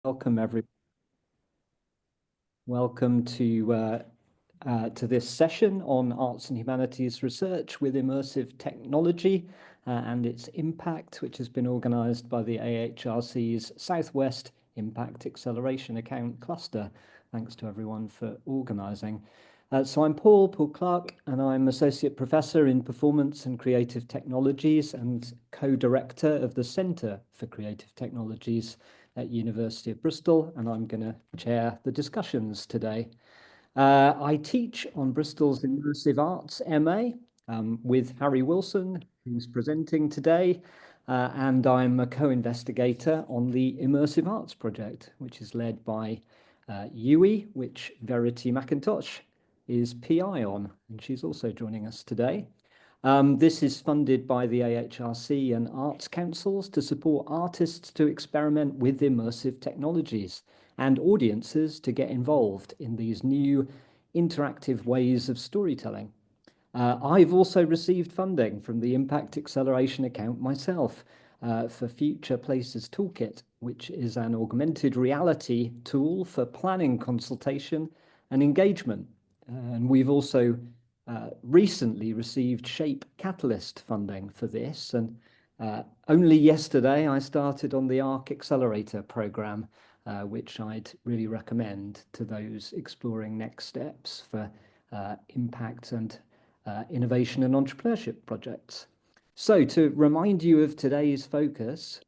Welcome, everyone. Welcome to this session on Arts and Humanities research with immersive technology and its impact, which has been organised by the AHRC's Southwest Impact Acceleration Account cluster. Thanks to everyone for organising. So I'm Paul Clarke, and I'm Associate Professor in Performance and Creative Technologies and Co-Director of the Centre for Creative Technologies at University of Bristol, and I'm going to chair the discussions today. I teach on Bristol's Immersive Arts MA with Harry Wilson, who's presenting today, and I'm a co-investigator on the Immersive Arts project, which is led by Yui, which Verity McIntosh is PI on, and she's also joining us today. This is funded by the AHRC and Arts Councils to support artists to experiment with immersive technologies and audiences to get involved in these new interactive ways of storytelling. I've also received funding from the Impact Acceleration Account myself for Future Places Toolkit, which is an augmented reality tool for planning, consultation and engagement. And we've also recently received Shape Catalyst funding for this, and only yesterday I started on the AHRC Accelerator program, which I'd really recommend to those exploring next steps for impact and innovation and entrepreneurship projects. So to remind you of today's focus,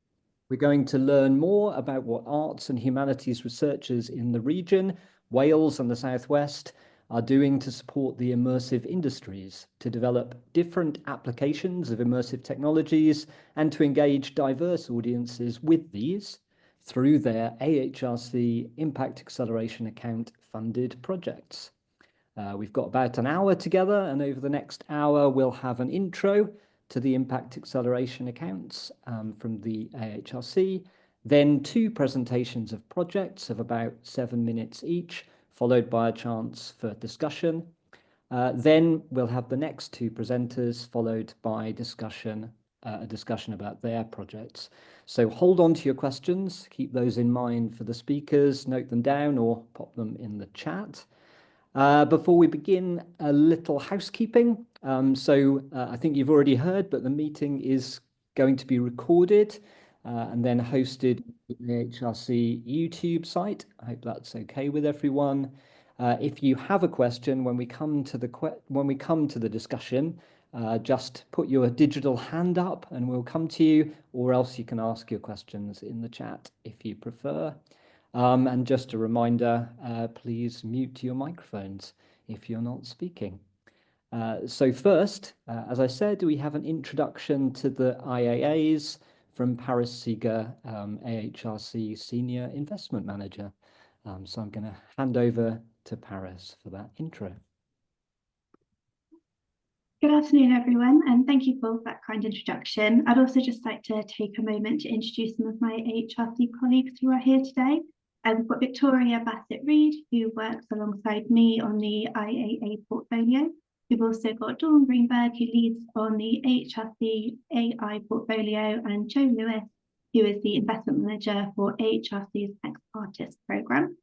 we're going to learn more about what arts and humanities researchers in the region, Wales and the Southwest, are doing to support the immersive industries, to develop different applications of immersive technologies and to engage diverse audiences with these through their AHRC Impact Acceleration Account funded projects. We've got about an hour together, and over the next hour we'll have an intro to the Impact Acceleration Accounts from the AHRC, then 2 presentations of projects of about 7 minutes each, followed by a chance for discussion. Then we'll have the next 2 presenters, followed by a discussion about their projects. So hold on to your questions, keep those in mind for the speakers, note them down or pop them in the chat. Before we begin, a little housekeeping. I think you've already heard, but the meeting is going to be recorded and then hosted on the AHRC YouTube site. I hope that's okay with everyone. If you have a question when we come to the discussion, just put your digital hand up and we'll come to you, or else you can ask your questions in the chat if you prefer. And just a reminder, please mute your microphones if you're not speaking. So first, as I said, we have an introduction to the IAAs from Paris Seeger, AHRC Senior Investment Manager. So I'm going to hand over to Paris for that intro. Good afternoon, everyone, and thank you for that kind introduction. I'd also just like to take a moment to introduce some of my AHRC colleagues who are here today. We've got Victoria Bassett-Reid, who works alongside me on the IAA portfolio. We've also got Dawn Greenberg, who leads on the AHRC AI portfolio, and Joe Lewis, who is the investment manager for AHRC's Ex-Artist programme.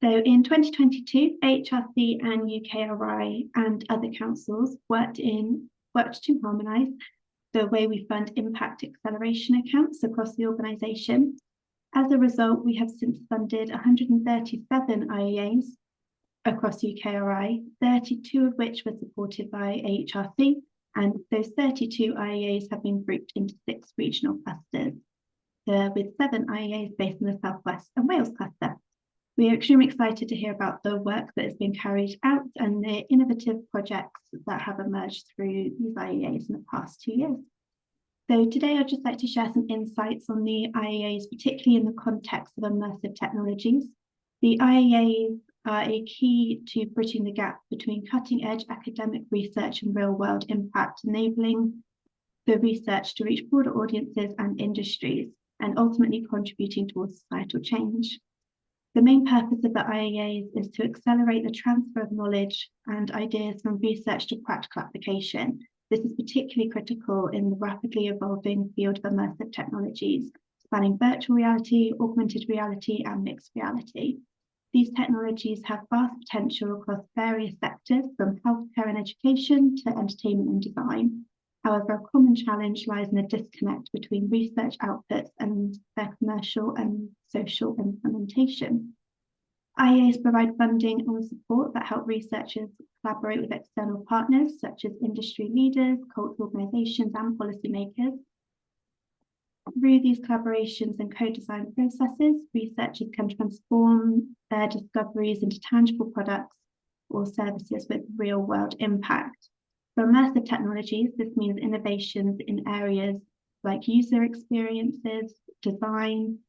So in 2022, AHRC and UKRI and other councils worked to harmonise the way we fund impact acceleration accounts across the organisation. As a result, we have since funded 137 IAAs across UKRI, 32 of which were supported by AHRC, and those 32 IAAs have been grouped into 6 regional clusters, with 7 IAAs based in the Southwest and Wales cluster. We are extremely excited to hear about the work that has been carried out and the innovative projects that have emerged through these IAAs in the past 2 years. So today I'd just like to share some insights on the IAAs, particularly in the context of immersive technologies. The IAAs are a key to bridging the gap between cutting-edge academic research and real-world impact, enabling the research to reach broader audiences and industries, and ultimately contributing towards societal change. The main purpose of the IAAs is to accelerate the transfer of knowledge and ideas from research to practical application. This is particularly critical in the rapidly evolving field of immersive technologies, spanning virtual reality, augmented reality, and mixed reality. These technologies have vast potential across various sectors, from healthcare and education to entertainment and design. However, a common challenge lies in a disconnect between research outputs and their commercial and social implementation. IAAs provide funding and support that help researchers collaborate with external partners such as industry leaders, cultural organisations, and policymakers. Through these collaborations and co-design processes, researchers can transform their discoveries into tangible products or services with real-world impact. For immersive technologies, this means innovations in areas like user experiences, design,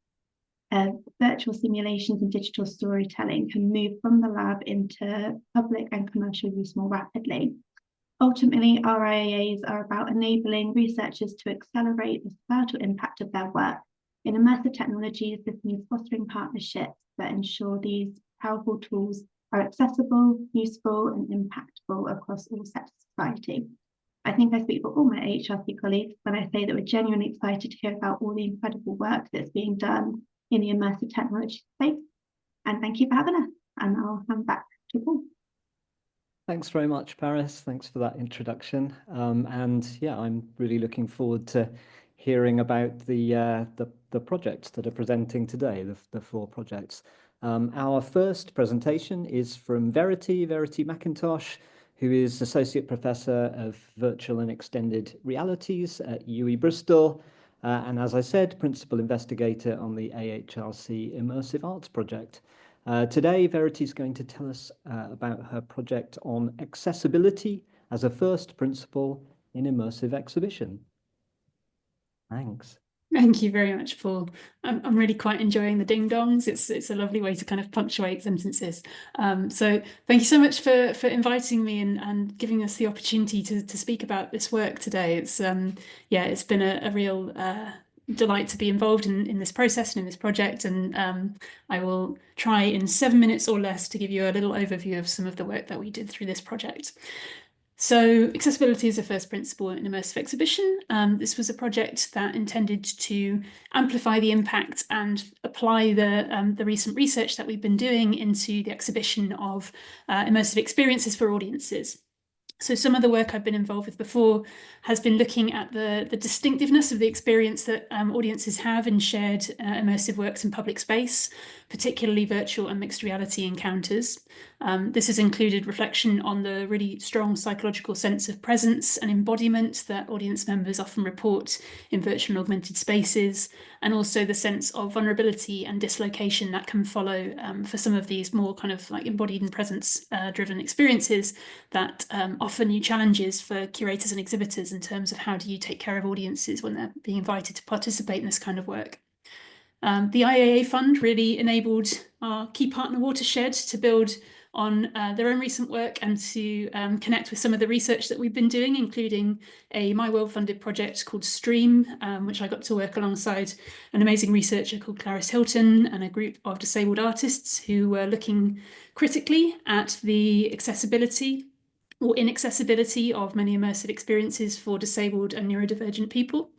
virtual simulations, and digital storytelling can move from the lab into public and commercial use more rapidly. Ultimately, our IAAs are about enabling researchers to accelerate the societal impact of their work. In immersive technologies, this means fostering partnerships that ensure these powerful tools are accessible, useful, and impactful across all sectors of society. I think I speak for all my AHRC colleagues when I say that we're genuinely excited to hear about all the incredible work that's being done in the immersive technology space. And thank you for having us. And I'll hand back to Paul. Thanks very much, Paris. Thanks for that introduction. And yeah, I'm really looking forward to hearing about the projects that are presenting today, the 4 projects. Our first presentation is from Verity McIntosh, who is Associate Professor of Virtual and Extended Realities at UE Bristol, and as I said, Principal Investigator on the AHRC Immersive Arts Project. Today, Verity is going to tell us about her project on accessibility as a first principle in immersive exhibition. Thanks. Thank you very much, Paul. I'm really quite enjoying the ding-dongs. It's a lovely way to kind of punctuate sentences. So thank you so much for inviting me and giving us the opportunity to speak about this work today. It's it's been a real delight to be involved in this process and in this project, and I will try in 7 minutes or less to give you a little overview of some of the work that we did through this project. So accessibility is a first principle in immersive exhibition. This was a project that intended to amplify the impact and apply the recent research that we've been doing into the exhibition of immersive experiences for audiences. So some of the work I've been involved with before has been looking at the distinctiveness of the experience that audiences have in shared immersive works in public space, particularly virtual and mixed reality encounters. This has included reflection on the really strong psychological sense of presence and embodiment that audience members often report in virtual and augmented spaces, and also the sense of vulnerability and dislocation that can follow for some of these more kind of like embodied and presence driven experiences that offer new challenges for curators and exhibitors in terms of how do you take care of audiences when they're being invited to participate in this kind of work. The IAA fund really enabled our key partner Watershed to build on their own recent work and to connect with some of the research that we've been doing, including a My World funded project called Stream, which I got to work alongside an amazing researcher called Clarice Hilton and a group of disabled artists who were looking critically at the accessibility or inaccessibility of many immersive experiences for disabled and neurodivergent people.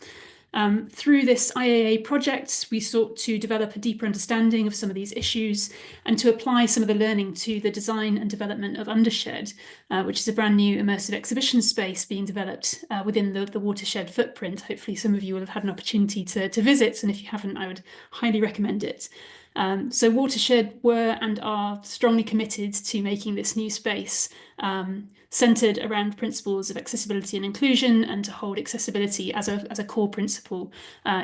Through this IAA project, we sought to develop a deeper understanding of some of these issues and to apply some of the learning to the design and development of Undershed, which is a brand new immersive exhibition space being developed within the Watershed footprint. Hopefully some of you will have had an opportunity to visit, and if you haven't, I would highly recommend it. So Watershed were and are strongly committed to making this new space centred around principles of accessibility and inclusion, and to hold accessibility as a core principle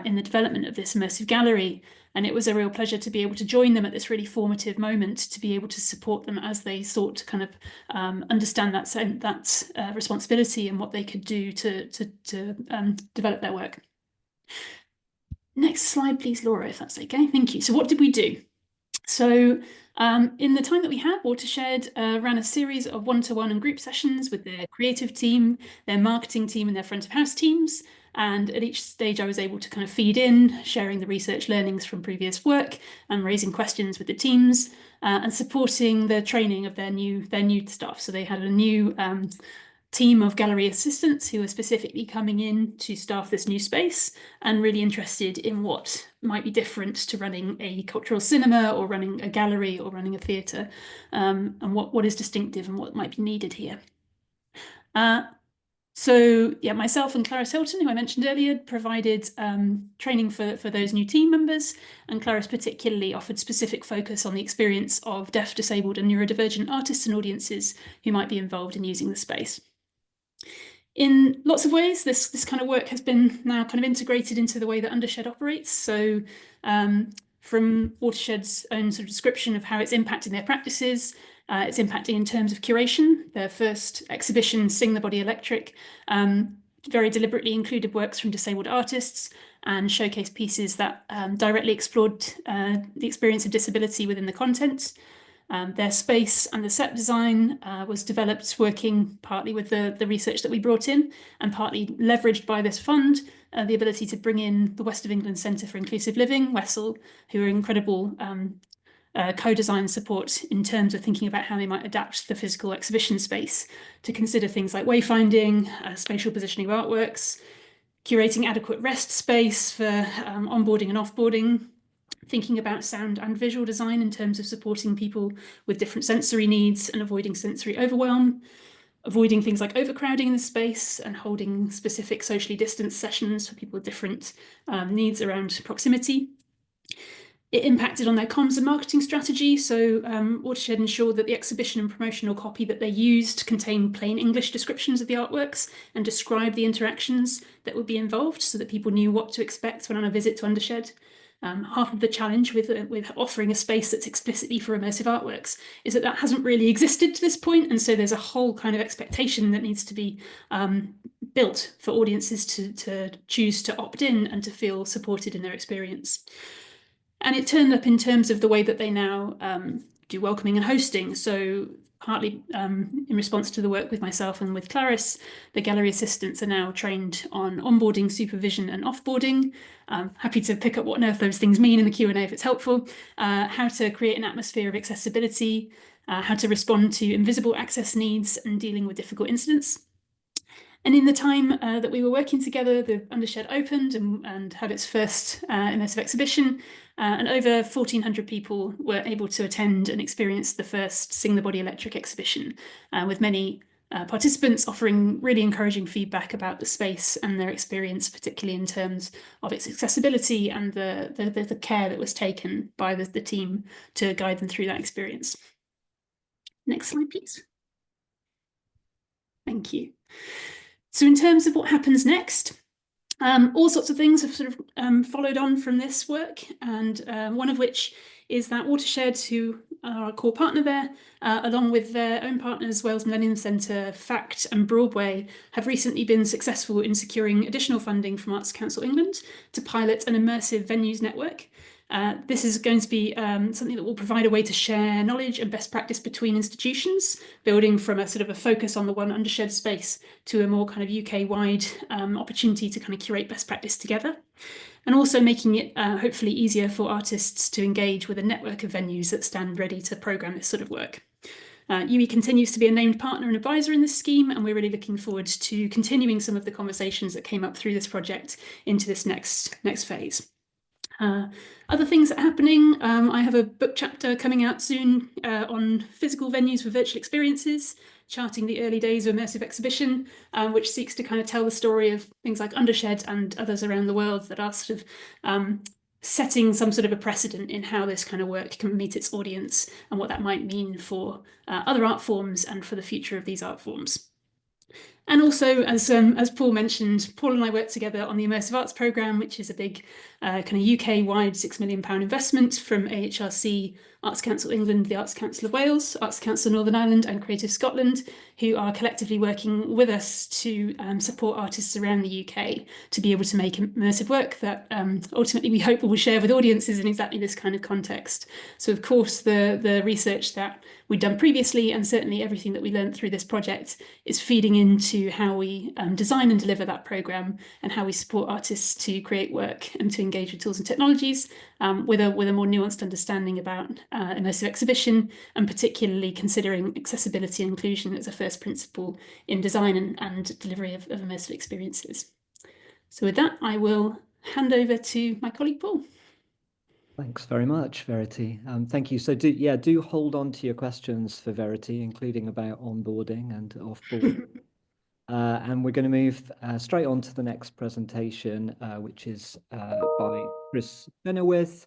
in the development of this immersive gallery. And it was a real pleasure to be able to join them at this really formative moment, to be able to support them as they sought to kind of understand that responsibility and what they could do to develop their work. Next slide, please, Laura, if that's okay. Thank you. So what did we do? So in the time that we had, Watershed ran a series of one-to-one and group sessions with their creative team, their marketing team, and their front of house teams. And at each stage, I was able to kind of feed in, sharing the research learnings from previous work and raising questions with the teams and supporting the training of their new staff. So they had a new team of gallery assistants who are specifically coming in to staff this new space and really interested in what might be different to running a cultural cinema or running a gallery or running a theatre, and what is distinctive and what might be needed here. So yeah, myself and Clarke Hilton, who I mentioned earlier, provided training for those new team members, and Clarke particularly offered specific focus on the experience of deaf, disabled and neurodivergent artists and audiences who might be involved in using the space. In lots of ways, this kind of work has been now kind of integrated into the way that Undershed operates. So from Watershed's own sort of description of how it's impacting their practices, it's impacting in terms of curation. Their first exhibition, Sing the Body Electric, very deliberately included works from disabled artists and showcased pieces that directly explored the experience of disability within the content. Their space and the set design was developed working partly with the research that we brought in and partly leveraged by this fund, the ability to bring in the West of England Centre for Inclusive Living, Wessel, who are incredible co-design support in terms of thinking about how they might adapt the physical exhibition space to consider things like wayfinding, spatial positioning of artworks, curating adequate rest space for onboarding and offboarding, thinking about sound and visual design in terms of supporting people with different sensory needs and avoiding sensory overwhelm, avoiding things like overcrowding in the space and holding specific socially distanced sessions for people with different needs around proximity. It impacted on their comms and marketing strategy. So Watershed ensured that the exhibition and promotional copy that they used contained plain English descriptions of the artworks and described the interactions that would be involved so that people knew what to expect when on a visit to Undershed. Half of the challenge with offering a space that's explicitly for immersive artworks is that that hasn't really existed to this point, and so there's a whole kind of expectation that needs to be built for audiences to choose to opt in and to feel supported in their experience. And it turned up in terms of the way that they now do welcoming and hosting. So partly in response to the work with myself and with Clarke, the gallery assistants are now trained on onboarding, supervision and offboarding. Happy to pick up what on earth those things mean in the Q&A if it's helpful. How to create an atmosphere of accessibility, how to respond to invisible access needs and dealing with difficult incidents. And in the time that we were working together, the Undershed opened and had its first immersive exhibition, and over 1,400 people were able to attend and experience the first Sing the Body Electric exhibition, with many participants offering really encouraging feedback about the space and their experience, particularly in terms of its accessibility and the care that was taken by the team to guide them through that experience. Next slide, please. Thank you. So in terms of what happens next, all sorts of things have sort of followed on from this work, and one of which is that Watershed, who are a core partner there, along with their own partners, Wales Millennium Centre, FACT and Broadway, have recently been successful in securing additional funding from Arts Council England to pilot an immersive venues network. This is going to be something that will provide a way to share knowledge and best practice between institutions, building from a sort of a focus on the one Undershed space to a more kind of UK-wide opportunity to kind of curate best practice together, and also making it hopefully easier for artists to engage with a network of venues that stand ready to programme this sort of work. UE continues to be a named partner and advisor in this scheme, and we're really looking forward to continuing some of the conversations that came up through this project into this next phase. Other things that are happening, I have a book chapter coming out soon on physical venues for virtual experiences, charting the early days of immersive exhibition, which seeks to kind of tell the story of things like Undershed and others around the world that are sort of setting some sort of a precedent in how this kind of work can meet its audience and what that might mean for other art forms and for the future of these art forms. And also, as Paul mentioned, Paul and I worked together on the Immersive Arts Programme, which is a big kind of UK-wide £6 million investment from AHRC, Arts Council England, the Arts Council of Wales, Arts Council Northern Ireland and Creative Scotland, who are collectively working with us to support artists around the UK to be able to make immersive work that ultimately we hope will share with audiences in exactly this kind of context. So of course the research that we'd done previously, and certainly everything that we learned through this project, is feeding into how we design and deliver that programme and how we support artists to create work and to engage with tools and technologies with a more nuanced understanding about immersive exhibition, and particularly considering accessibility and inclusion as a first principle in design and delivery of immersive experiences. So with that, I will hand over to my colleague Paul. Thanks very much, Verity. Thank you. So do hold on to your questions for Verity, including about onboarding and offboarding. And we're going to move straight on to the next presentation, which is by Chris Benowith,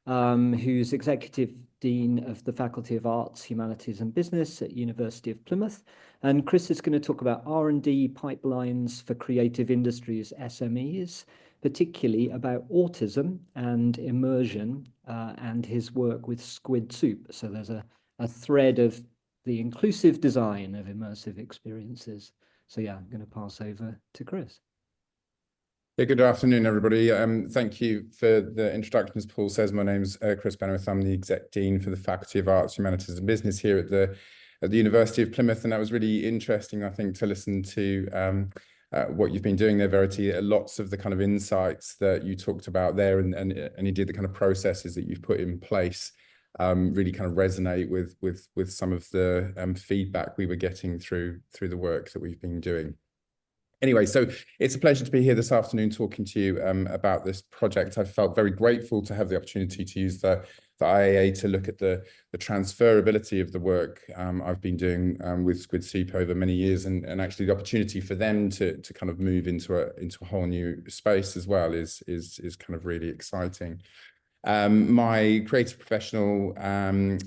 who's Executive Dean of the Faculty of Arts, Humanities and Business at University of Plymouth. And Chris is going to talk about R&D pipelines for creative industries, SMEs, particularly about autism and immersion, and his work with Squid Soup. So there's a thread of the inclusive design of immersive experiences. So yeah, I'm going to pass over to Chris. Yeah, good afternoon, everybody. Thank you for the introduction. As Paul says, my name's Chris Benowith. I'm the Exec Dean for the Faculty of Arts, Humanities and Business here at the University of Plymouth. And that was really interesting, I think, to listen to what you've been doing there, Verity. Lots of the kind of insights that you talked about there and indeed the kind of processes that you've put in place really kind of resonate with some of the feedback we were getting through the work that we've been doing. Anyway, so it's a pleasure to be here this afternoon talking to you about this project. I felt very grateful to have the opportunity to use the IAA to look at the transferability of the work I've been doing with Squid Soup over many years, and actually the opportunity for them to kind of move into a whole new space as well is kind of really exciting. My creative professional and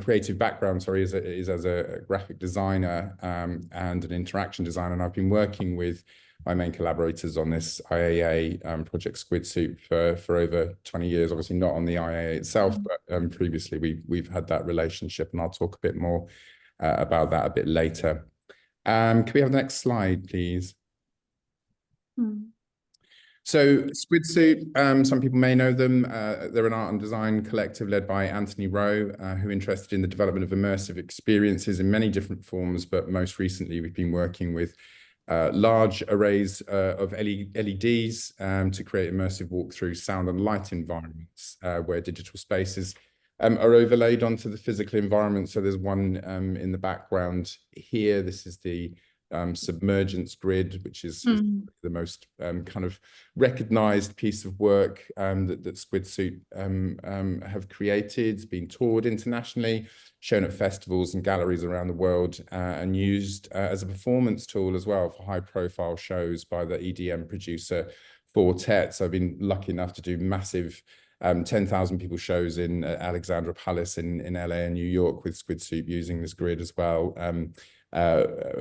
creative background, is as a graphic designer and an interaction designer, and I've been working with my main collaborators on this IAA project Squid Soup for over 20 years. Obviously not on the IAA itself, but previously we've had that relationship, and I'll talk a bit more about that a bit later. Can we have the next slide, please? So Squid Soup, some people may know them. They're an art and design collective led by Anthony Rowe, who are interested in the development of immersive experiences in many different forms, but most recently we've been working with large arrays of LEDs to create immersive walk-through sound and light environments where digital spaces are overlaid onto the physical environment. So there's one in the background here. This is the submergence grid, which is the most kind of recognized piece of work that Squid Soup have created. It's been toured internationally, shown at festivals and galleries around the world, and used as a performance tool as well for high-profile shows by the EDM producer Fortet. So I've been lucky enough to do massive 10,000 people shows in Alexandra Palace in LA and New York with Squid Soup using this grid as well.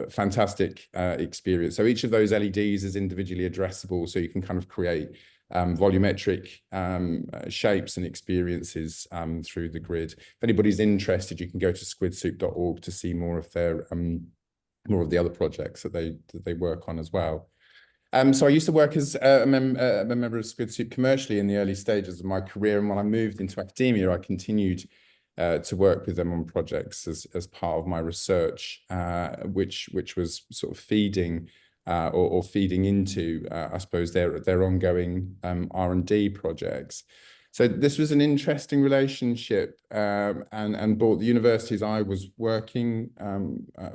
Fantastic experience. So each of those LEDs is individually addressable, so you can kind of create volumetric shapes and experiences through the grid. If anybody's interested, you can go to squidsoup.org to see more of their more of the other projects that they work on as well. So I used to work as a member of Squid Soup commercially in the early stages of my career, and when I moved into academia, I continued to work with them on projects as part of my research, which was sort of feeding or feeding into, I suppose, their ongoing R&D projects. So this was an interesting relationship, and brought the universities I was working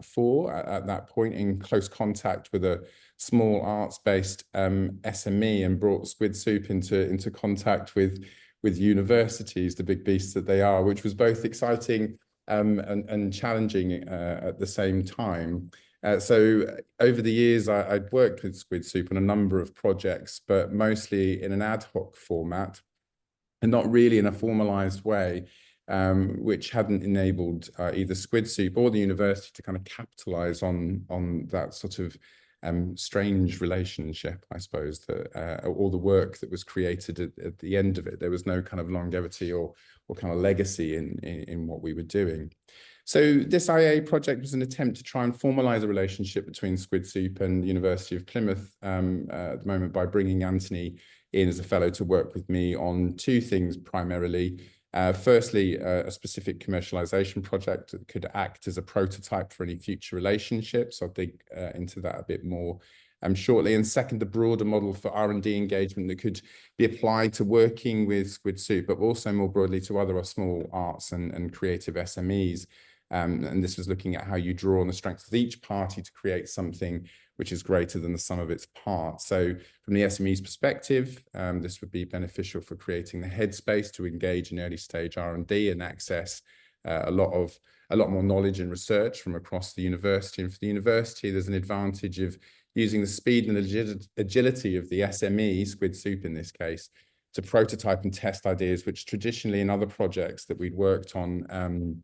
for at that point in close contact with a small arts-based SME, and brought Squid Soup into contact with universities, the big beasts that they are, which was both exciting and challenging at the same time. So over the years, I'd worked with Squid Soup on a number of projects, but mostly in an ad hoc format and not really in a formalized way, which hadn't enabled either Squid Soup or the university to kind of capitalize on that sort of strange relationship, I suppose, that all the work that was created at the end of it. There was no kind of longevity or kind of legacy in what we were doing. So this IAA project was an attempt to try and formalize a relationship between Squid Soup and the University of Plymouth at the moment by bringing Anthony in as a fellow to work with me on two things primarily. Firstly, a specific commercialization project that could act as a prototype for any future relationships. I'll dig into that a bit more shortly. And second, a broader model for R&D engagement that could be applied to working with Squid Soup, but also more broadly to other small arts and creative SMEs And this was looking at how you draw on the strengths of each party to create something which is greater than the sum of its parts. So from the SME's perspective, this would be beneficial for creating the headspace to engage in early stage R&D and access a lot more knowledge and research from across the university. And for the university, there's an advantage of using the speed and agility of the SME, Squid Soup in this case, to prototype and test ideas, which traditionally in other projects that we'd worked on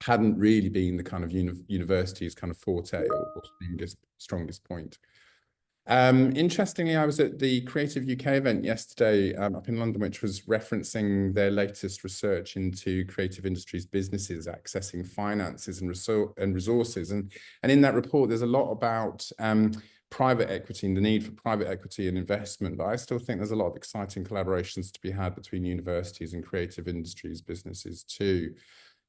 hadn't really been the kind of university's kind of forte or strongest point. Interestingly, I was at the Creative UK event yesterday up in London, which was referencing their latest research into creative industries businesses accessing finances and resources. And in that report, there's a lot about private equity and the need for private equity and investment. But I still think there's a lot of exciting collaborations to be had between universities and creative industries businesses too.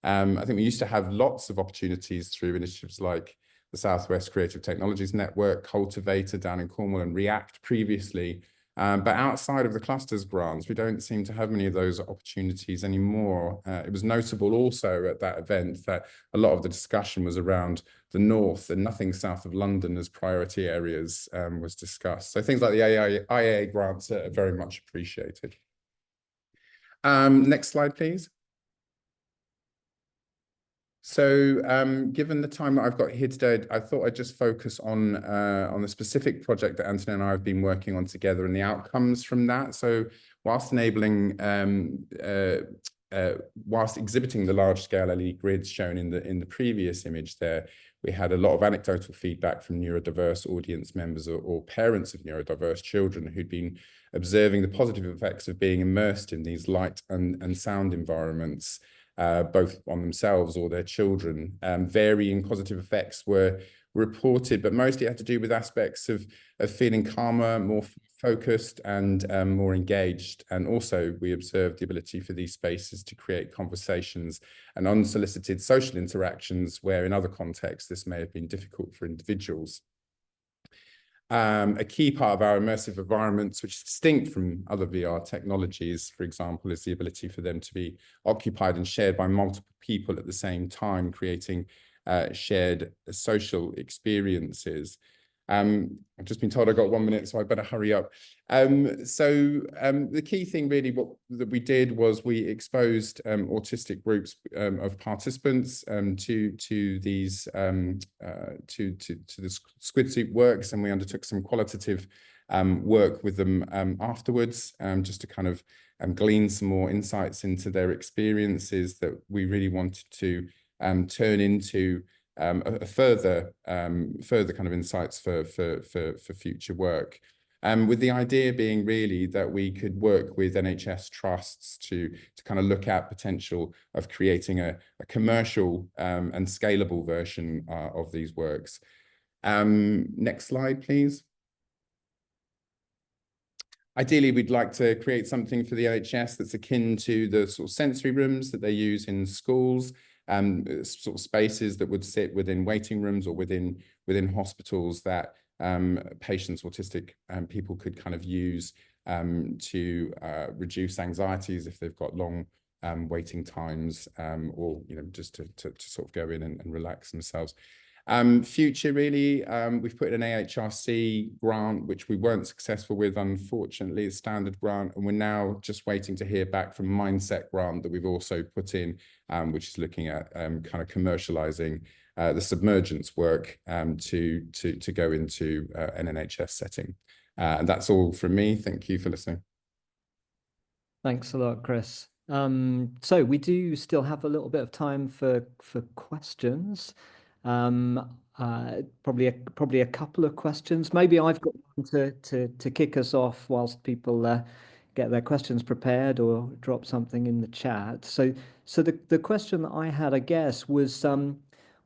I think we used to have lots of opportunities through initiatives like the Southwest Creative Technologies Network, Cultivator down in Cornwall, and React previously. But outside of the clusters grants, we don't seem to have many of those opportunities anymore. It was notable also at that event that a lot of the discussion was around the north and nothing south of London as priority areas was discussed. So things like the IAA grants are very much appreciated. Next slide, please. So given the time that I've got here today, I thought I'd just focus on the specific project that Anthony and I have been working on together and the outcomes from that. So whilst enabling, whilst exhibiting the large-scale LED grids shown in the previous image there, we had a lot of anecdotal feedback from neurodiverse audience members or parents of neurodiverse children who'd been observing the positive effects of being immersed in these light and sound environments, both on themselves or their children. Varying positive effects were reported, but mostly had to do with aspects of feeling calmer, more focused and more engaged. And also we observed the ability for these spaces to create conversations and unsolicited social interactions where in other contexts this may have been difficult for individuals. A key part of our immersive environments, which is distinct from other VR technologies, for example, is the ability for them to be occupied and shared by multiple people at the same time, creating shared social experiences. I've just been told I've got 1 minute, so I better hurry up. The key thing really that we did was we exposed autistic groups of participants to these the Squid Soup works, and we undertook some qualitative work with them afterwards, just to kind of glean some more insights into their experiences that we really wanted to turn into a further kind of insights for future work. With the idea being really that we could work with NHS trusts to kind of look at potential of creating a commercial and scalable version of these works. Next slide, please. Ideally, we'd like to create something for the NHS that's akin to the sort of sensory rooms that they use in schools, sort of spaces that would sit within waiting rooms or within hospitals that patients, autistic people could kind of use to reduce anxieties if they've got long waiting times, or just to sort of go in and relax themselves. Future really, we've put in an AHRC grant, which we weren't successful with, unfortunately, a standard grant, and we're now just waiting to hear back from Mindset grant that we've also put in, which is looking at kind of commercializing the submergence work to go into an NHS setting. And that's all from me. Thank you for listening. Thanks a lot, Chris. So we do still have a little bit of time for questions. Probably a couple of questions. Maybe I've got one to kick us off whilst people get their questions prepared or drop something in the chat. So the question that I had, I guess, was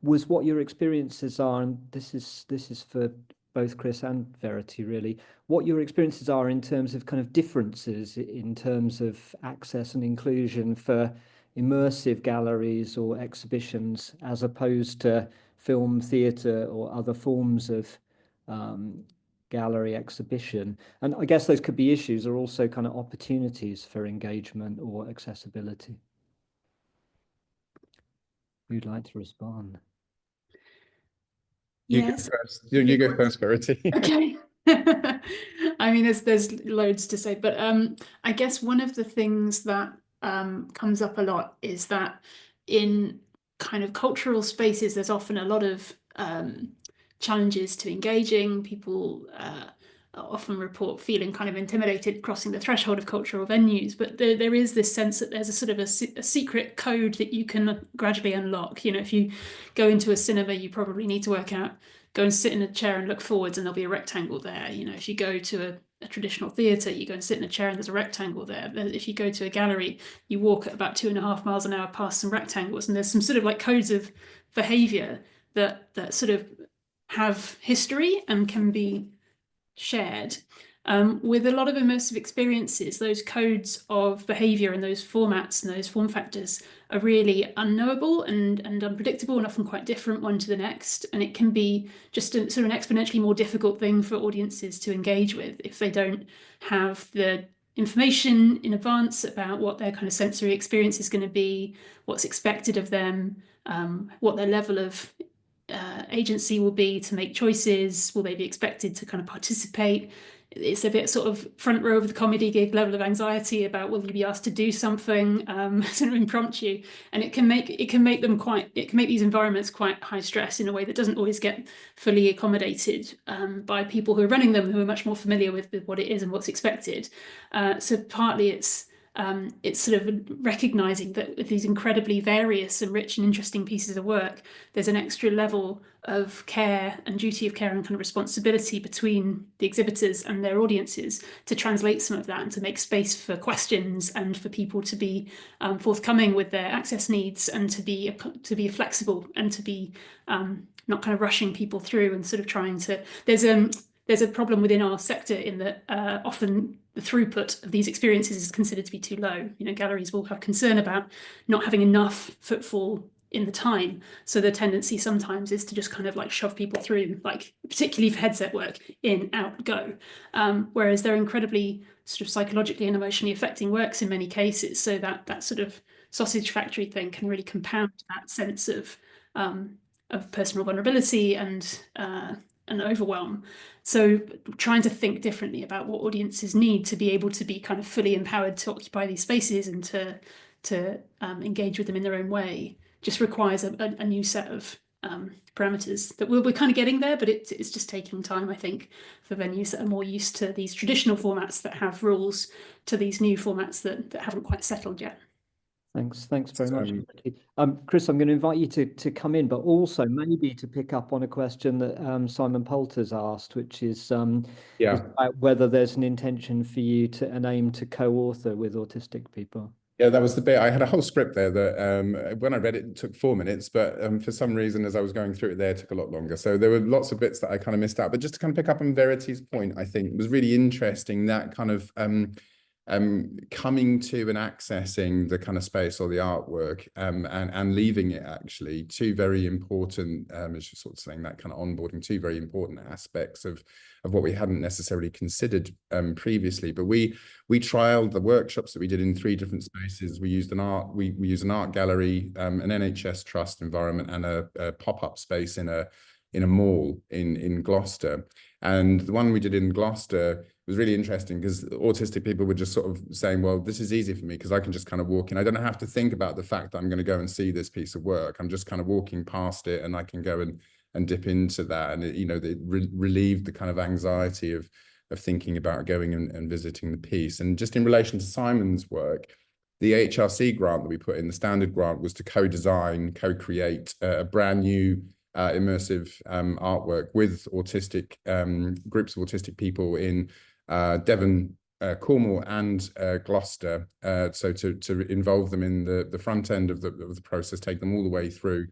what your experiences are, and this is for both Chris and Verity really, what your experiences are in terms of kind of differences in terms of access and inclusion for immersive galleries or exhibitions as opposed to film, theatre or other forms of gallery exhibition. And I guess those could be issues or also kind of opportunities for engagement or accessibility. Who'd like to respond? Yes. You go first, Verity. Okay. I mean, there's loads to say, but I guess one of the things that comes up a lot is that in kind of cultural spaces, there's often a lot of challenges to engaging. People often report feeling kind of intimidated crossing the threshold of cultural venues, but there is this sense that there's a sort of a secret code that you can gradually unlock. You know, if you go into a cinema, you probably need to work out, go and sit in a chair and look forwards and there'll be a rectangle there. You know, if you go to a traditional theatre, you go and sit in a chair and there's a rectangle there. If you go to a gallery, you walk at about 2.5 miles an hour past some rectangles, and there's some sort of like codes of behaviour that sort of have history and can be shared. With a lot of immersive experiences, those codes of behaviour and those formats and those form factors are really unknowable and unpredictable, and often quite different one to the next. And it can be just a sort of an exponentially more difficult thing for audiences to engage with if they don't have the information in advance about what their kind of sensory experience is going to be, what's expected of them, what their level of agency will be to make choices. Will they be expected to kind of participate? It's a bit sort of front row of the comedy gig level of anxiety about, will you be asked to do something, sort of impromptu, and it can make these environments quite high stress in a way that doesn't always get fully accommodated by people who are running them, who are much more familiar with what it is and what's expected. So partly it's sort of recognizing that with these incredibly various and rich and interesting pieces of work, there's an extra level of care and duty of care and kind of responsibility between the exhibitors and their audiences to translate some of that and to make space for questions and for people to be forthcoming with their access needs, and to be flexible and to be not kind of rushing people through and sort of trying to. There's a problem within our sector in that often the throughput of these experiences is considered to be too low. You know, galleries will have concern about not having enough footfall in the time. So the tendency sometimes is to just kind of like shove people through, like particularly for headset work, in, out, go. Whereas they're incredibly sort of psychologically and emotionally affecting works in many cases. So that sort of sausage factory thing can really compound that sense of personal vulnerability and overwhelm. So trying to think differently about what audiences need to be able to be kind of fully empowered to occupy these spaces and to engage with them in their own way just requires a new set of parameters that we're kind of getting there, but it's just taking time, I think, for venues that are more used to these traditional formats that have rules to these new formats that haven't quite settled yet. Thanks very much. Chris, I'm going to invite you to come in, but also maybe to pick up on a question that Simon Poulter's asked, which is about whether there's an intention for you and aim to co-author with autistic people. Yeah, that was the bit. I had a whole script there that when I read it took 4 minutes, but for some reason, as I was going through it there, it took a lot longer. So there were lots of bits that I kind of missed out. But just to kind of pick up on Verity's point, I think it was really interesting that kind of coming to and accessing the kind of space or the artwork and leaving it, actually, two very important, as you're sort of saying, that kind of onboarding, two very important aspects of what we hadn't necessarily considered previously. But we trialed the workshops that we did in 3 different spaces. We used we use an art gallery, an NHS trust environment, and a pop-up space in a mall in Gloucester. And the one we did in Gloucester was really interesting because autistic people were just sort of saying, well, this is easy for me because I can just kind of walk in. I don't have to think about the fact that I'm going to go and see this piece of work. I'm just kind of walking past it and I can go and dip into that. And it, you know, it relieved the kind of anxiety of thinking about going and visiting the piece. And just in relation to Simon's work, the AHRC grant that we put in, the standard grant, was to co-design, co-create a brand new immersive artwork with autistic groups of autistic people in Devon, Cornwall, and Gloucester. So to involve them in the front end of the process, take them all the way through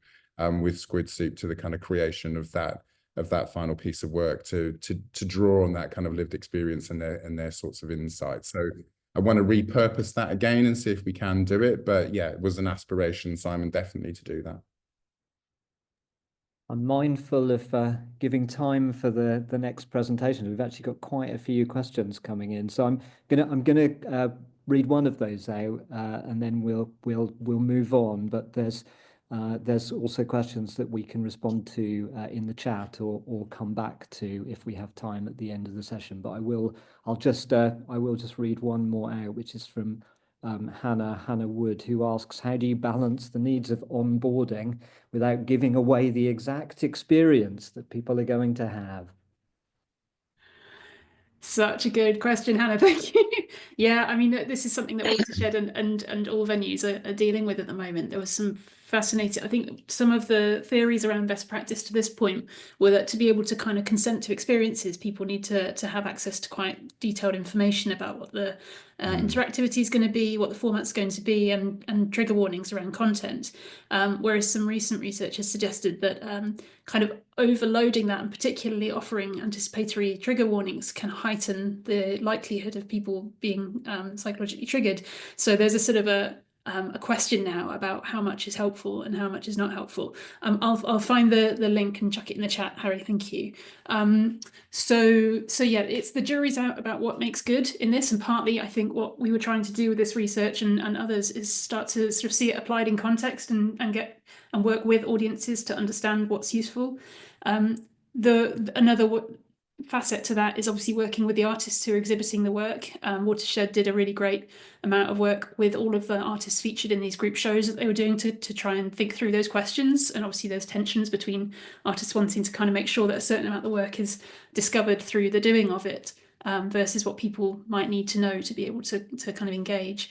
with Squid Soup to the kind of creation of that final piece of work, to draw on that kind of lived experience and their sorts of insights. So I want to repurpose that again and see if we can do it. But yeah, it was an aspiration, Simon, definitely to do that. I'm mindful of giving time for the next presentation. We've actually got quite a few questions coming in, so I'm gonna read one of those out, and then we'll move on. But there's There's also questions that we can respond to in the chat or come back to if we have time at the end of the session. But I will just read one more out, which is from Hannah Wood, who asks, how do you balance the needs of onboarding without giving away the exact experience that people are going to have? Such a good question, Hannah. Thank you. Yeah, I mean, this is something that Watershed and all venues are dealing with at the moment. There was some fascinating, I think some of the theories around best practice to this point were that to be able to kind of consent to experiences, people need to have access to quite detailed information about what the interactivity is going to be, what the format's going to be, and trigger warnings around content. Whereas some recent research has suggested that kind of overloading that and particularly offering anticipatory trigger warnings can heighten the likelihood of people being psychologically triggered. So there's a sort of a question now about how much is helpful and how much is not helpful. I'll find the link and chuck it in the chat, Harry. Thank you. So yeah, it's the jury's out about what makes good in this, and partly I think what we were trying to do with this research and others is start to sort of see it applied in context and work with audiences to understand what's useful. Another facet to that is obviously working with the artists who are exhibiting the work. Watershed did a really great amount of work with all of the artists featured in these group shows that they were doing to try and think through those questions, and obviously there's tensions between artists wanting to kind of make sure that a certain amount of the work is discovered through the doing of it versus what people might need to know to be able to kind of engage.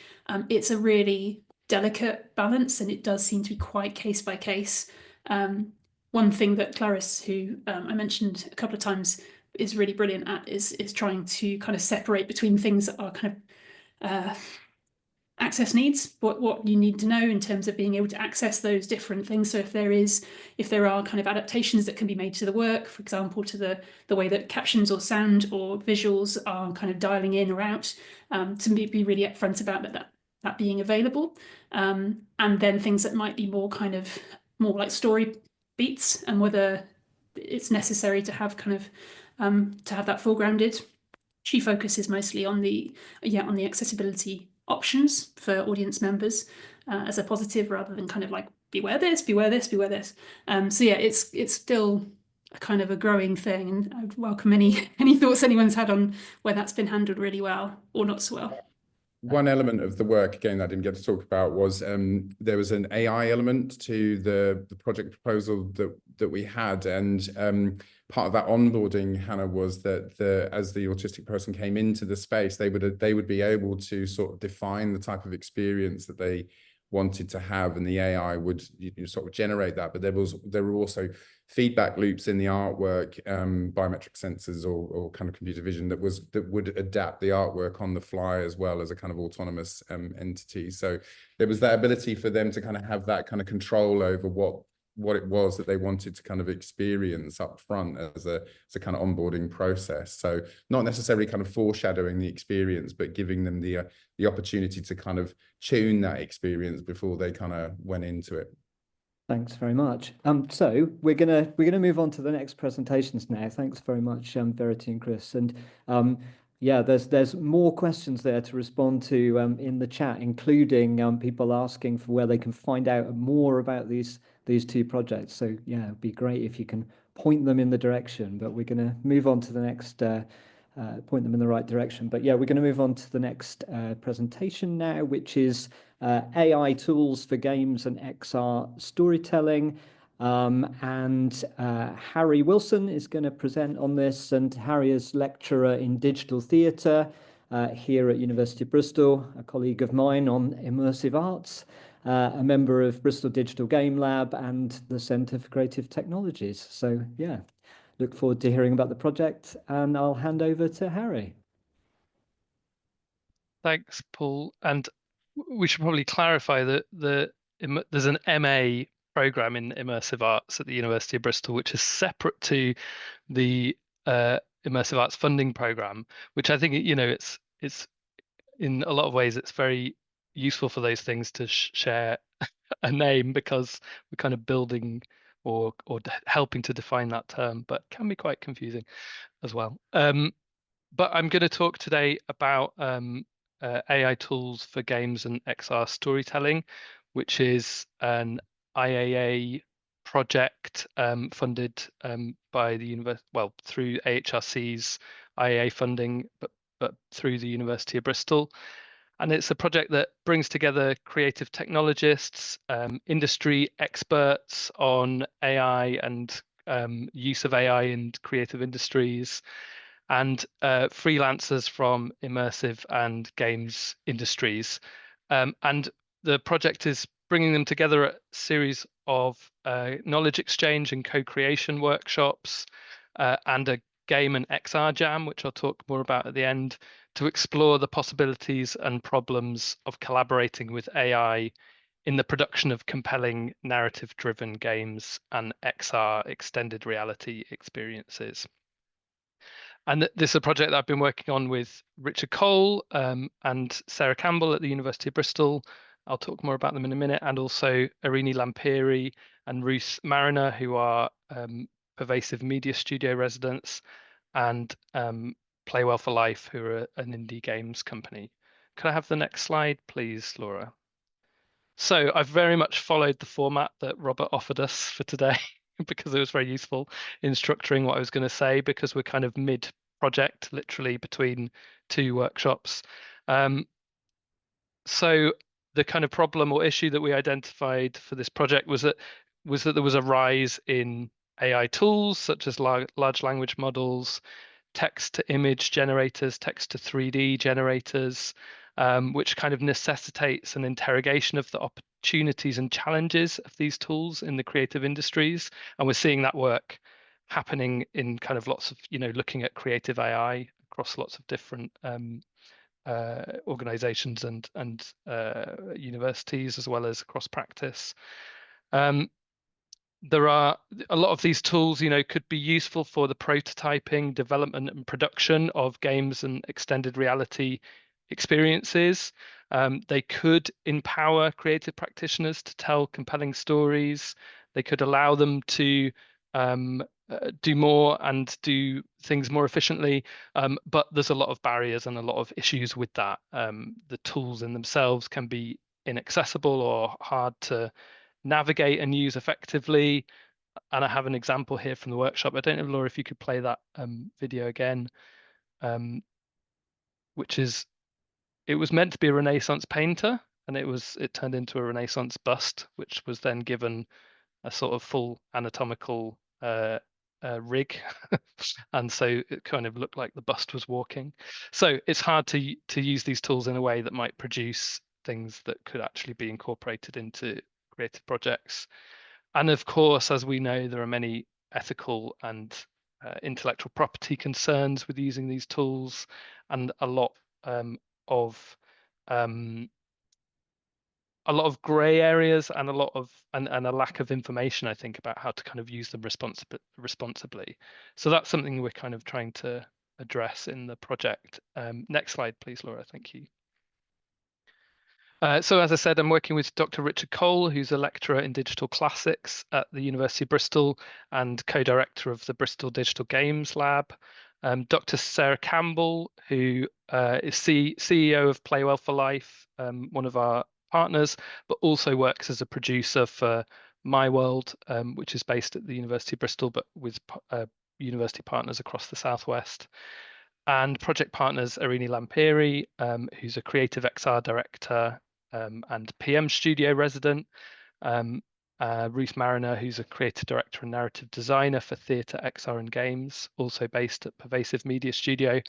It's a really delicate balance, and it does seem to be quite case by case. One thing that Clarice, who I mentioned a couple of times, is really brilliant at is trying to kind of separate between things that are kind of access needs, what you need to know in terms of being able to access those different things. So if there are kind of adaptations that can be made to the work, for example, to the way that captions or sound or visuals are kind of dialing in or out, to be really upfront about that being available, and then things that might be more like story beats, and whether it's necessary to have kind of to have that foregrounded. She focuses mostly on the accessibility options for audience members as a positive, rather than kind of like beware this, beware this, beware this. So yeah, it's still a kind of a growing thing, and I'd welcome any thoughts anyone's had on where that's been handled really well or not so well. One element of the work, again, I didn't get to talk about was there was an AI element to the project proposal that we had, and part of that onboarding, Hannah, was that as the autistic person came into the space, they would be able to sort of define the type of experience that they wanted to have, and the AI would sort of generate that. But there were also feedback loops in the artwork, biometric sensors or kind of computer vision that would adapt the artwork on the fly, as well as a kind of autonomous entity. So there was that ability for them to kind of have that kind of control over what it was that they wanted to kind of experience up front as a kind of onboarding process. So not necessarily kind of foreshadowing the experience, but giving them the opportunity to kind of tune that experience before they kind of went into it. Thanks very much. So we're gonna move on to the next presentations now. Thanks very much, Verity and Chris. And yeah, there's more questions there to respond to in the chat, including people asking for where they can find out more about these two projects. So yeah, it'd be great if you can point them in the direction. But we're gonna move on to the next point them in the right direction. But yeah, we're going to move on to the next presentation now, which is AI tools for games and XR storytelling. And Harry Wilson is going to present on this, and Harry is lecturer in digital theatre here at University of Bristol, a colleague of mine on immersive arts, a member of Bristol Digital Game Lab and the Centre for Creative Technologies. So yeah, look forward to hearing about the project, and I'll hand over to Harry. Thanks, Paul. And we should probably clarify that there's an MA program in immersive arts at the University of Bristol, which is separate to the immersive arts funding program, which I think it's in a lot of ways it's very useful for those things to share a name, because we're kind of building or helping to define that term, but can be quite confusing as well. But I'm going to talk today about AI tools for games and XR storytelling, which is an IAA project funded by the university, well, through AHRC's IAA funding, but through the University of Bristol. And it's a project that brings together creative technologists, industry experts on AI and use of AI in creative industries, and freelancers from immersive and games industries. And the project is bringing them together at a series of knowledge exchange and co-creation workshops and a game and XR jam, which I'll talk more about at the end, to explore the possibilities and problems of collaborating with AI in the production of compelling narrative-driven games and XR extended reality experiences. And this is a project that I've been working on with Richard Cole and Sarah Campbell at the University of Bristol. I'll talk more about them in a minute, and also Irini Lampiri and Ruth Mariner, who are Pervasive Media Studio residents, and Play Well for Life, who are an indie games company. Could I have the next slide, please, Laura? So I've very much followed the format that Robert offered us for today because it was very useful in structuring what I was going to say, because we're kind of mid-project, literally between two workshops. So the kind of problem or issue that we identified for this project was that there was a rise in AI tools such as large language models, text to image generators, text to 3D generators, which kind of necessitates an interrogation of the opportunities and challenges of these tools in the creative industries. And we're seeing that work happening in kind of lots of, looking at creative AI across lots of different organizations and universities, as well as across practice. There are a lot of these tools, could be useful for the prototyping, development, and production of games and extended reality experiences. They could empower creative practitioners to tell compelling stories. They could allow them to do more and do things more efficiently. But there's a lot of barriers and a lot of issues with that. The tools in themselves can be inaccessible or hard to navigate and use effectively. And I have an example here from the workshop. I don't know, Laura, if you could play that video again, which is, it was meant to be a Renaissance painter, and it turned into a Renaissance bust, which was then given a sort of full anatomical rig. And so it kind of looked like the bust was walking. So it's hard to use these tools in a way that might produce things that could actually be incorporated into creative projects. And of course, as we know, there are many ethical and intellectual property concerns with using these tools, and a lot of grey areas and a lot of and a lack of information, I think, about how to kind of use them responsibly. So that's something we're kind of trying to address in the project. Next slide, please, Laura. Thank you. So as I said, I'm working with Dr. Richard Cole, who's a lecturer in digital classics at the University of Bristol and co-director of the Bristol Digital Games Lab. Dr. Sarah Campbell, who is CEO of Play Well for Life, one of our partners, but also works as a producer for My World, which is based at the University of Bristol, but with university partners across the Southwest. And project partners Irini Lampiri, who's a creative XR director and PM studio resident. Ruth Mariner, who's a creative director and narrative designer for theatre, XR and games, also based at Pervasive Media Studio.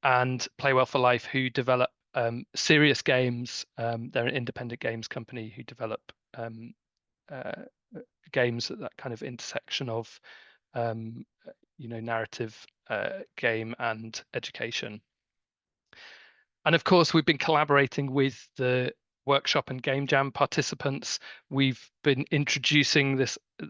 And Play Well for Life, who develop serious games. They're an independent games company who develop games at that kind of intersection of narrative, game and education. And of course, we've been collaborating with the workshop and game jam participants. We've been introducing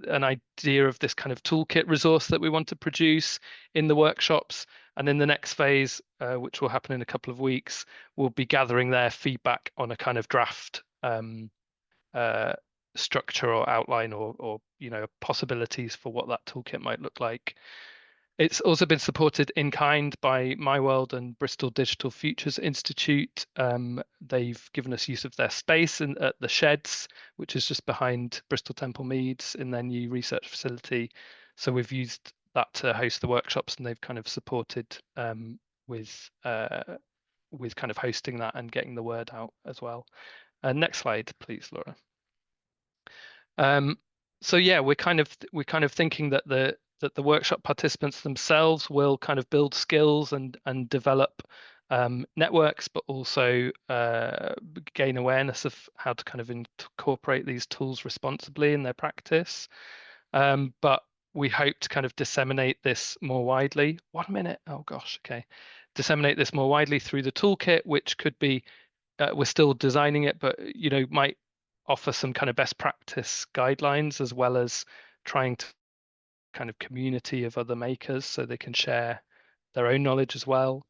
an idea of this kind of toolkit resource that we want to produce in the workshops. And in the next phase, which will happen in a couple of weeks, we'll be gathering their feedback on a kind of draft structure or outline or possibilities for what that toolkit might look like. It's also been supported in kind by My World and Bristol Digital Futures Institute. They've given us use of their space at the Sheds, which is just behind Bristol Temple Meads in their new research facility. So we've used that to host the workshops, and they've kind of supported with kind of hosting that and getting the word out as well. Next slide, please, Laura. So yeah, we're kind of thinking that the workshop participants themselves will kind of build skills and develop networks, but also gain awareness of how to kind of incorporate these tools responsibly in their practice. But we hope to kind of disseminate this more widely. 1 minute. Oh gosh. Okay. Disseminate this more widely through the toolkit, which could be we're still designing it, but might offer some kind of best practice guidelines, as well as trying to kind of community of other makers so they can share their own knowledge as well,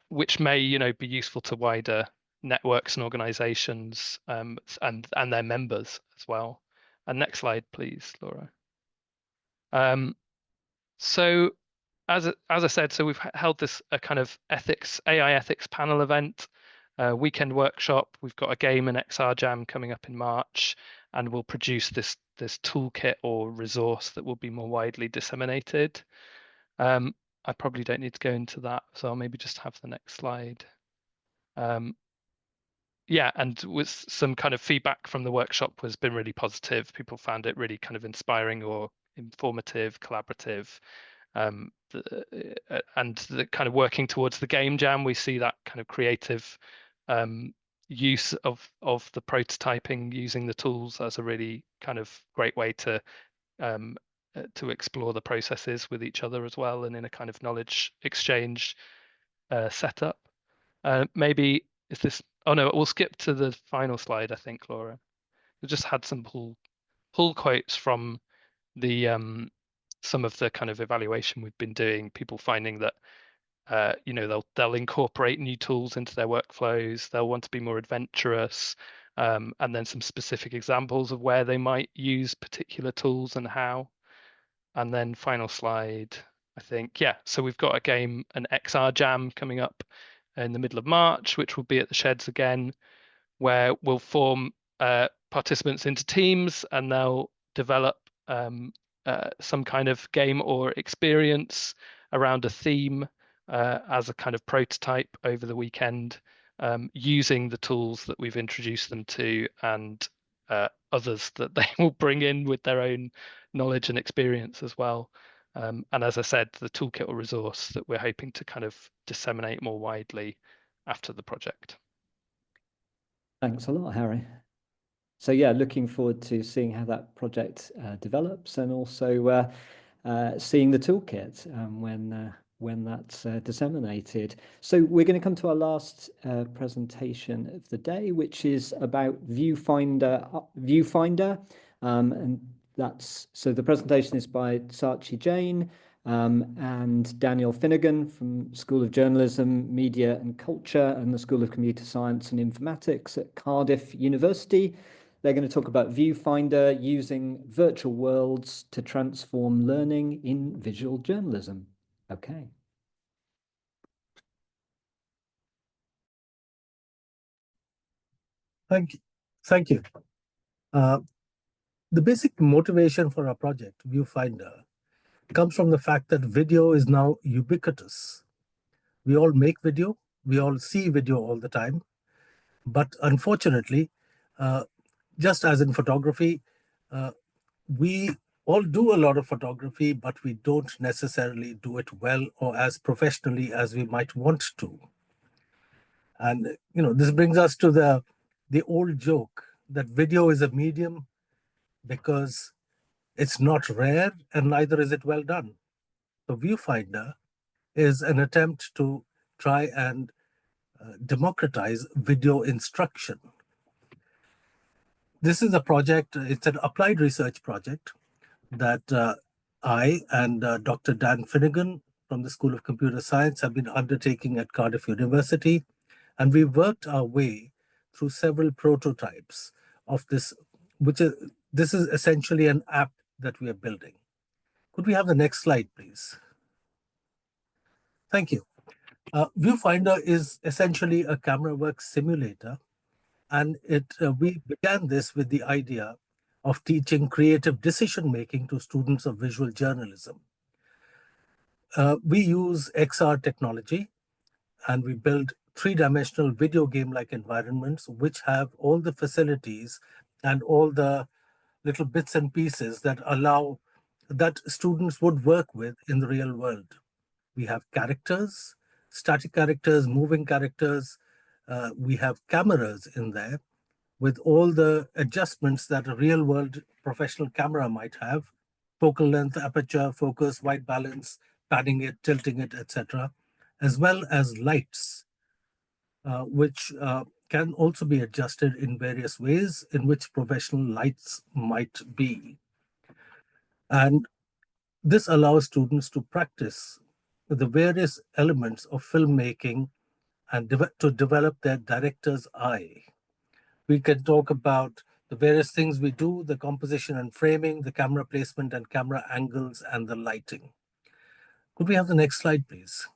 which may be useful to wider networks and organizations and their members as well. And next slide, please, Laura. So as I said, so we've held this a kind of AI ethics panel event, weekend workshop. We've got a game and XR Jam coming up in March, and we'll produce this toolkit or resource that will be more widely disseminated. I probably don't need to go into that, so I'll maybe just have the next slide. Yeah, and with some kind of feedback from the workshop has been really positive. People found it really kind of inspiring or informative, collaborative. And the kind of working towards the game jam, we see that kind of creative use of the prototyping using the tools as a really kind of great way to explore the processes with each other as well, and in a kind of knowledge exchange setup. Maybe is this? Oh no, we'll skip to the final slide, I think, Laura. We just had some pull quotes from the some of the kind of evaluation we've been doing. People finding that they'll incorporate new tools into their workflows. They'll want to be more adventurous, and then some specific examples of where they might use particular tools and how. And then final slide, I think. Yeah, so we've got a game, an XR Jam coming up in the middle of March, which will be at the Sheds again, where we'll form participants into teams, and they'll develop some kind of game or experience around a theme as a kind of prototype over the weekend, using the tools that we've introduced them to, and others that they will bring in with their own knowledge and experience as well. And as I said, the toolkit or resource that we're hoping to kind of disseminate more widely after the project. Thanks a lot, Harry. So yeah, looking forward to seeing how that project develops, and also seeing the toolkit when that's disseminated. So we're going to come to our last presentation of the day, which is about ViewfindR, and so the presentation is by Sachi Jain and Daniel Finnegan from School of Journalism, Media and Culture and the School of Computer Science and Informatics at Cardiff University. They're going to talk about ViewfindR using virtual worlds to transform learning in visual journalism. Okay. Thank you. The basic motivation for our project, ViewfindR, comes from the fact that video is now ubiquitous. We all make video, we all see video all the time, but unfortunately, just as in photography, we all do a lot of photography, but we don't necessarily do it well or as professionally as we might want to. And this brings us to the old joke that video is a medium because it's not rare and neither is it well done. So ViewfindR is an attempt to try and democratize video instruction. This is a project, it's an applied research project that I and Dr. Dan Finnegan from the School of Computer Science have been undertaking at Cardiff University. And we worked our way through several prototypes of this, this is essentially an app that we are building. Could we have the next slide, please? Thank you. ViewfindR is essentially a camera work simulator, and we began this with the idea of teaching creative decision-making to students of visual journalism. We use XR technology, and we build three-dimensional video game-like environments which have all the facilities and all the little bits and pieces that allow that students would work with in the real world. We have characters, static characters, moving characters. We have cameras in there with all the adjustments that a real world professional camera might have: focal length, aperture, focus, white balance, panning it, tilting it, etc., as well as lights, which can also be adjusted in various ways in which professional lights might be. And this allows students to practice the various elements of filmmaking and to develop their director's eye. We can talk about the various things we do, the composition and framing, the camera placement and camera angles, and the lighting. Could we have the next slide, please?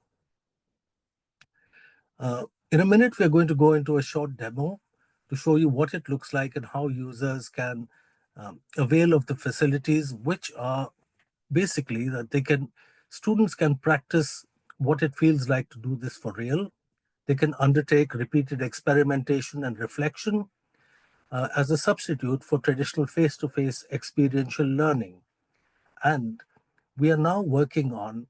In a minute, we're going to go into a short demo to show you what it looks like and how users can avail of the facilities, which are basically that students can practice what it feels like to do this for real. They can undertake repeated experimentation and reflection as a substitute for traditional face-to-face experiential learning. And we are now working on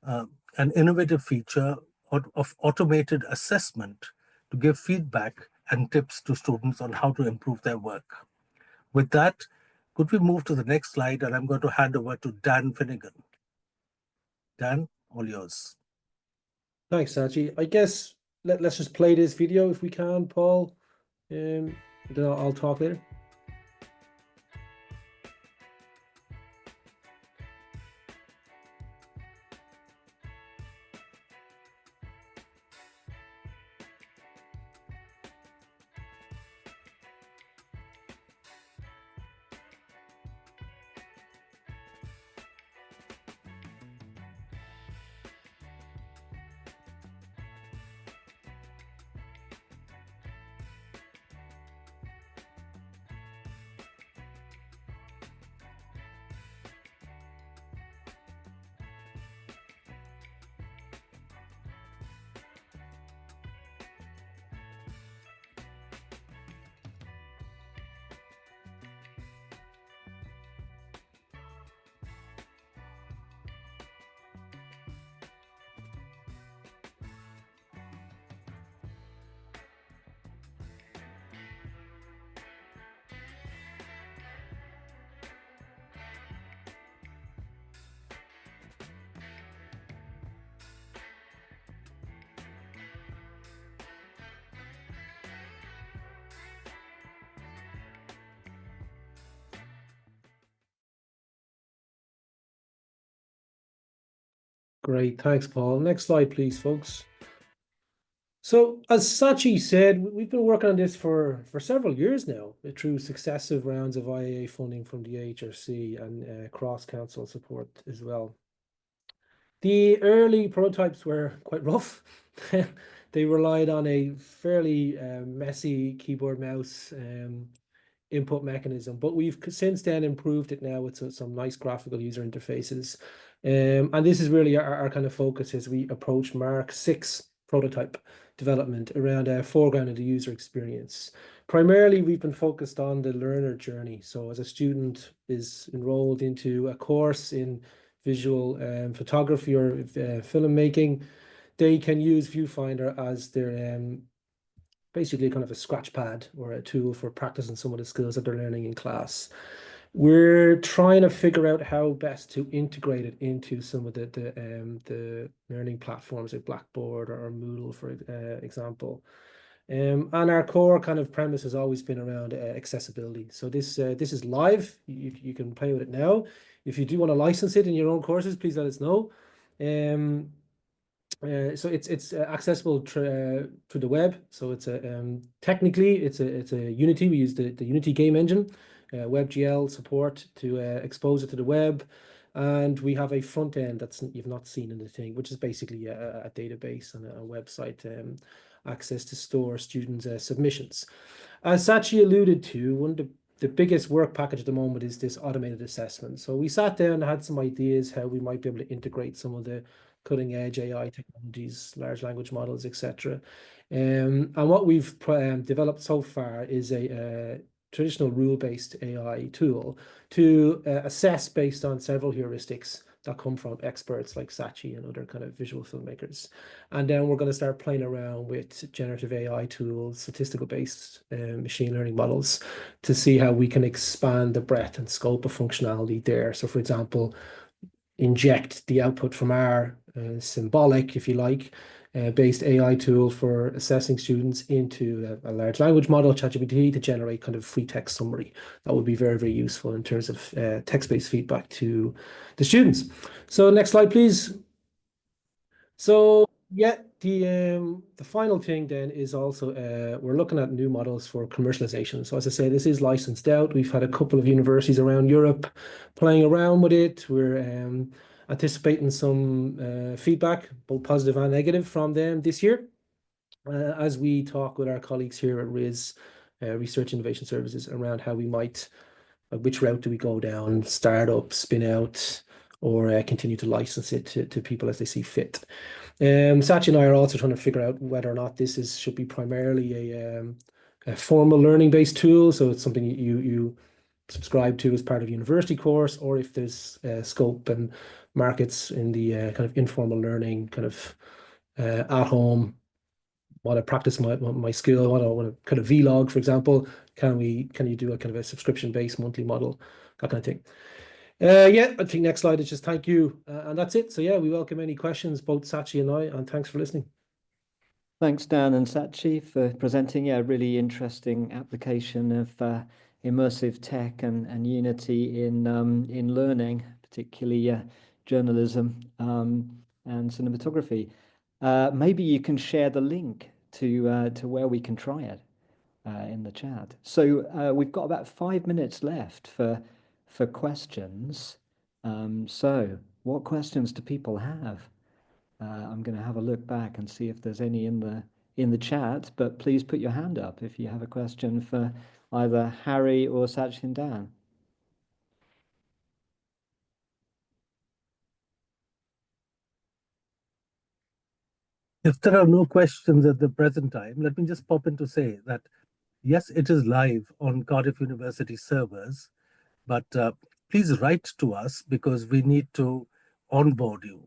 an innovative feature of automated assessment to give feedback and tips to students on how to improve their work. With that, could we move to the next slide? And I'm going to hand over to Dan Finnegan. Dan, all yours. Thanks, Sachi. I guess let's just play this video if we can, Paul. Then I'll talk later. Great, thanks, Paul. Next slide, please, folks. So, as Sachi said, we've been working on this for several years now, through successive rounds of IAA funding from the AHRC and cross-council support as well. The early prototypes were quite rough. They relied on a fairly messy keyboard mouse input mechanism, but we've since then improved it now with some nice graphical user interfaces. And this is really our kind of focus as we approach Mark 6 prototype development around a foreground of the user experience. Primarily, we've been focused on the learner journey. So as a student is enrolled into a course in visual photography or filmmaking, they can use ViewfindR as their basically kind of a scratch pad or a tool for practicing some of the skills that they're learning in class. We're trying to figure out how best to integrate it into some of the learning platforms like Blackboard or Moodle, for example. And our core kind of premise has always been around accessibility. So this is live. You can play with it now. If you do want to license it in your own courses, please let us know. So it's accessible through the web. So it's technically it's a Unity. We use the Unity game engine. WebGL support to expose it to the web. And we have a front end that's you've not seen in the thing, which is basically a database and a website access to store students' submissions. As Sachi alluded to, one of the biggest work package at the moment is this automated assessment. So we sat down and had some ideas how we might be able to integrate some of the cutting edge AI technologies, large language models, etc. And what we've developed so far is a traditional rule-based AI tool to assess based on several heuristics that come from experts like Sachi and other kind of visual filmmakers. And then we're going to start playing around with generative AI tools, statistical-based machine learning models to see how we can expand the breadth and scope of functionality there. So for example, inject the output from our symbolic, if you like, based AI tool for assessing students into a large language model, ChatGPT, to generate kind of free text summary. That would be very, very useful in terms of text-based feedback to the students. So next slide, please. So yeah, the final thing then is also we're looking at new models for commercialization. So as I say, this is licensed out. We've had a couple of universities around Europe playing around with it. We're anticipating some feedback, both positive and negative, from them this year as we talk with our colleagues here at RIS, Research Innovation Services, around how we might, which route do we go down, start up, spin out, or continue to license it to people as they see fit. Sachi and I are also trying to figure out whether or not this should be primarily a formal learning-based tool, so it's something you subscribe to as part of a university course, or if there's scope and markets in the kind of informal learning, kind of at home, want to practice my skill, want to kind of vlog, for example, can you do a kind of a subscription-based monthly model, that kind of thing. Yeah, I think next slide is just thank you, and that's it. So yeah, we welcome any questions, both Sachi and I, and thanks for listening. Thanks, Dan and Sachi, for presenting a really interesting application of immersive tech and Unity in learning, particularly journalism and cinematography. Maybe you can share the link to where we can try it in the chat. So we've got about 5 minutes left for questions. So what questions do people have? I'm going to have a look back and see if there's any in the chat, but please put your hand up if you have a question for either Harry or Sachi and Dan. If there are no questions at the present time, let me just pop in to say that, yes, it is live on Cardiff University servers, but please write to us because we need to onboard you.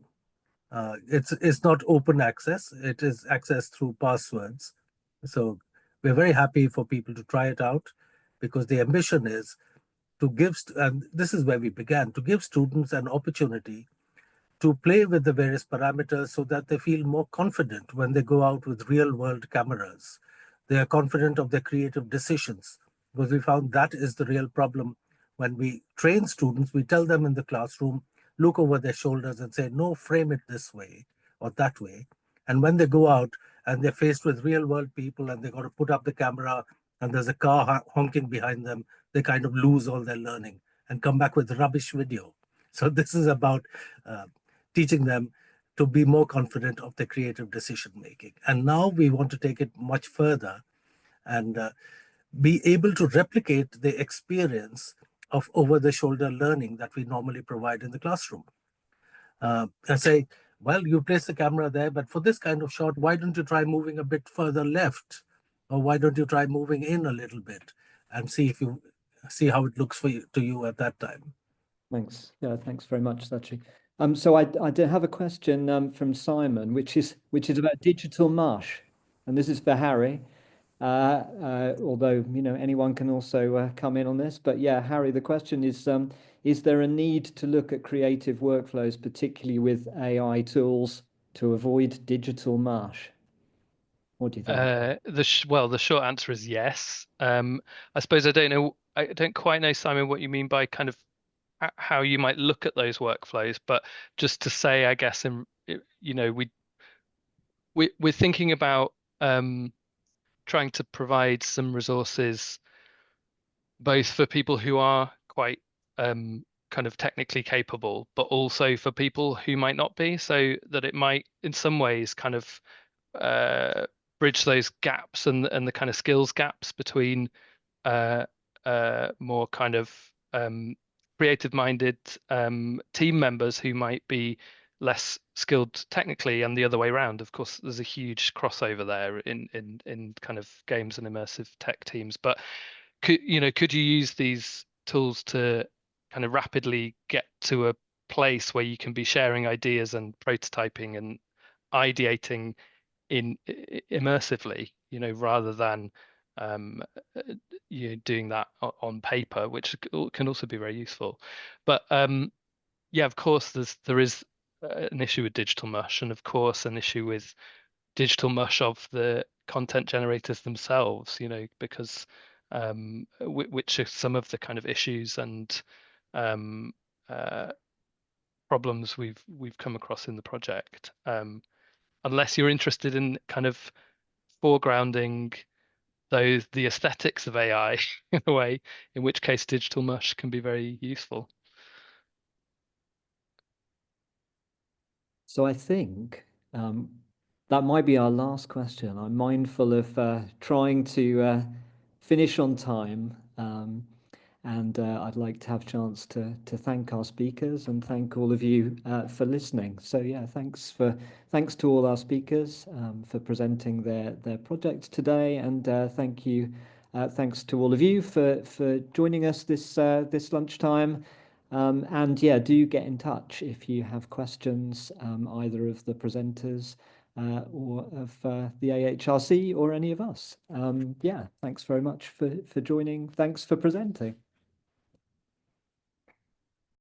It's not open access. It is access through passwords. So we're very happy for people to try it out because the ambition is to give, and this is where we began, to give students an opportunity to play with the various parameters so that they feel more confident when they go out with real world cameras. They are confident of their creative decisions, because we found that is the real problem. When we train students, we tell them in the classroom, look over their shoulders and say, no, frame it this way or that way. And when they go out and they're faced with real world people and they've got to put up the camera and there's a car honking behind them, they kind of lose all their learning and come back with rubbish video. So this is about teaching them to be more confident of their creative decision making. And now we want to take it much further and be able to replicate the experience of over-the-shoulder learning that we normally provide in the classroom. And say, well, you place the camera there, but for this kind of shot, why don't you try moving a bit further left? Or why don't you try moving in a little bit and see if you see how it looks for you to you at that time? Thanks. Yeah, thanks very much, Sachi. So I did have a question from Simon, which is about digital mush, and this is for Harry. Although anyone can also come in on this, but yeah, Harry, the question is there a need to look at creative workflows, particularly with AI tools, to avoid digital mush? What do you think? The short answer is yes. I suppose I don't quite know, Simon, what you mean by kind of how you might look at those workflows, but just to say, I guess, we're thinking about trying to provide some resources both for people who are quite kind of technically capable, but also for people who might not be, so that it might in some ways kind of bridge those gaps and the kind of skills gaps between more kind of creative-minded team members who might be less skilled technically, and the other way around. Of course, there's a huge crossover there in kind of games and immersive tech teams. But could you use these tools to kind of rapidly get to a place where you can be sharing ideas and prototyping and ideating immersively, rather than doing that on paper, which can also be very useful. But yeah, of course, there is an issue with digital mush, and of course an issue with digital mush of the content generators themselves, because which are some of the kind of issues and problems we've come across in the project. Unless you're interested in kind of foregrounding the aesthetics of AI in a way, in which case digital mush can be very useful. So I think that might be our last question. I'm mindful of trying to finish on time, and I'd like to have a chance to thank our speakers and thank all of you for listening. So yeah, thanks to all our speakers for presenting their projects today, and thanks to all of you for joining us this lunchtime. And yeah, do get in touch if you have questions, either of the presenters or of the AHRC or any of us. Yeah, thanks very much for joining. Thanks for presenting.